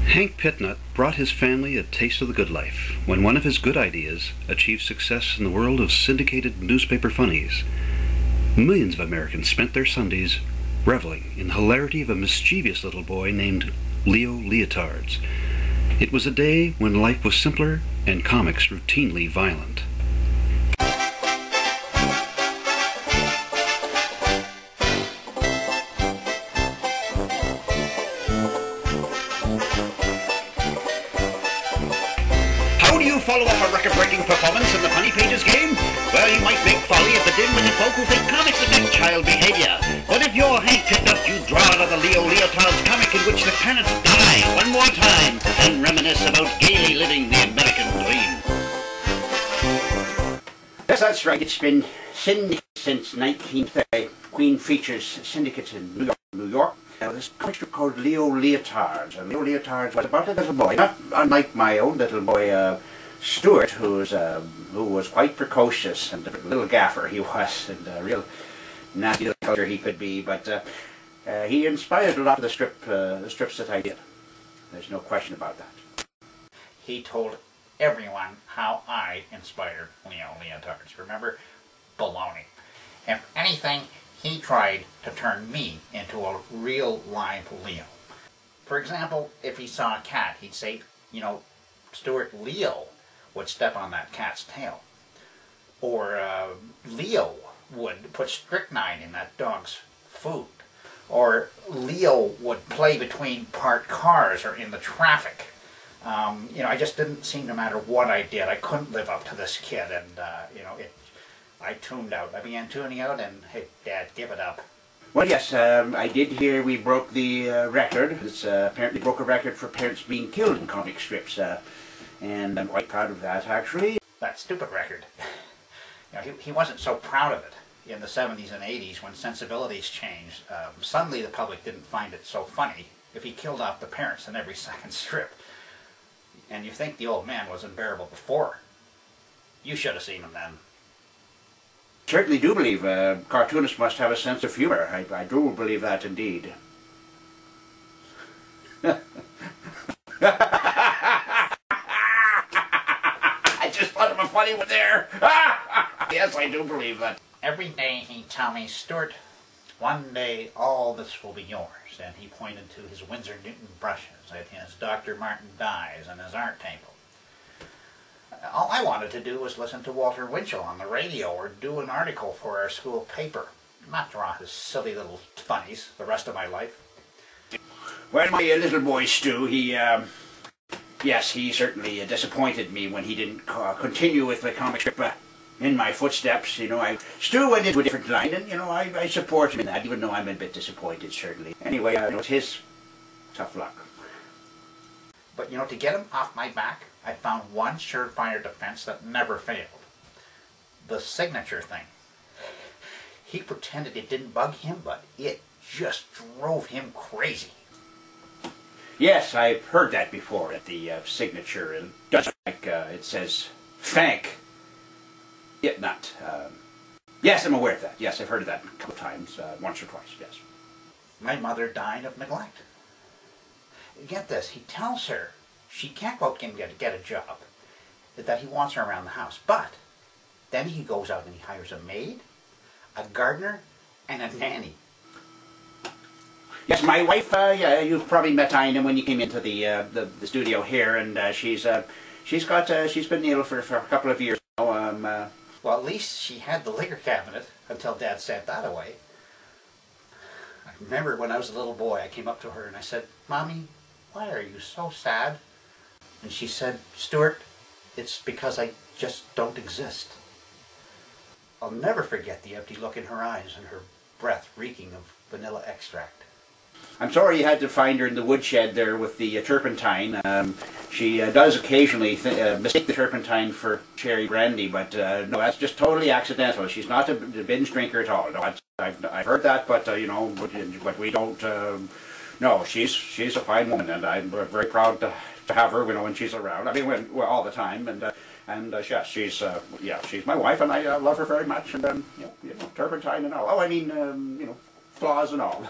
Hank Pittnutt brought his family a taste of the good life when one of his good ideas achieved success in the world of syndicated newspaper funnies. Millions of Americans spent their Sundays reveling in the hilarity of a mischievous little boy named Leotards. It was a day when life was simpler and comics routinely violent. How do you follow up a record-breaking performance in the Funny Pages game? Well, you might make folly at the dim-witted folk who think comics affect child behavior. But if you're Hank Pittnutt, you draw another Leotards comic in which the planets die one more time and reminisce about gaily living the American dream. Yes, that's right. It's been syndicated since 1930. Queen Features syndicates in New York. This comic strip called Leotards. And Leotards was about a little boy, not unlike my own little boy Stuart, who was quite precocious and a little gaffer he was, and a real nasty little culture he could be. But he inspired a lot of the strips that I did. There's no question about that. He told everyone how I inspired Leotards. Remember? Baloney. If anything, he tried to turn me into a real live Leo. For example, if he saw a cat, he'd say, you know, Stuart, Leo would step on that cat's tail. Or Leo would put strychnine in that dog's food. Or Leo would play between parked cars or in the traffic. You know, I just didn't seem, no matter what I did, I couldn't live up to this kid, and you know, I tuned out. I began tuning out, and hey, Dad, give it up. Well, yes, I did hear we broke the record. It's apparently broke a record for parents being killed in comic strips, and I'm quite proud of that, actually. That stupid record. You know, he wasn't so proud of it in the 70s and 80s when sensibilities changed. Suddenly the public didn't find it so funny if he killed off the parents in every second strip. And you think the old man was unbearable before. You should have seen him then. Certainly do believe cartoonists must have a sense of humor. I do believe that indeed. I just thought of a funny one there. Yes, I do believe that. Every day he'd tell me, Stuart, one day all this will be yours. And he pointed to his Winsor Newton brushes, and his Dr. Martin dyes, and his art table. All I wanted to do was listen to Walter Winchell on the radio or do an article for our school paper, not draw his silly little funnies the rest of my life. Well, my little boy Stu, yes, he certainly disappointed me when he didn't continue with the comic strip in my footsteps. You know, Stu went into a different line, and you know, I support him in that, even though I'm a bit disappointed, certainly. Anyway, it was his tough luck. But you know, to get him off my back, I found one surefire defense that never failed. The signature thing. He pretended it didn't bug him, but it just drove him crazy. Yes, I've heard that before at the signature. It does like it says, thank Pittnutt. Yes, I'm aware of that. Yes, I've heard of that a couple of times, once or twice, yes. My mother died of neglect. Get this, he tells her she can't go out and get a job, that he wants her around the house. But then he goes out and he hires a maid, a gardener, and a nanny. Yes, my wife, yeah, you've probably met Ina when you came into the studio here, and she's been ill for a couple of years now. Well, at least she had the liquor cabinet until Dad sent that away. I remember when I was a little boy, I came up to her and I said, Mommy, why are you so sad? And she said, Stuart, it's because I just don't exist. I'll never forget the empty look in her eyes and her breath reeking of vanilla extract. I'm sorry you had to find her in the woodshed there with the turpentine. She does occasionally mistake the turpentine for cherry brandy, but no, that's just totally accidental. She's not a binge drinker at all. No, I've heard that, but you know, but we don't. No, she's a fine woman, and I'm very proud to have her, you know, when she's around. I mean, well, all the time, and yes, she's my wife, and I love her very much, and you know, turpentine and all. Oh, I mean, you know, flaws and all.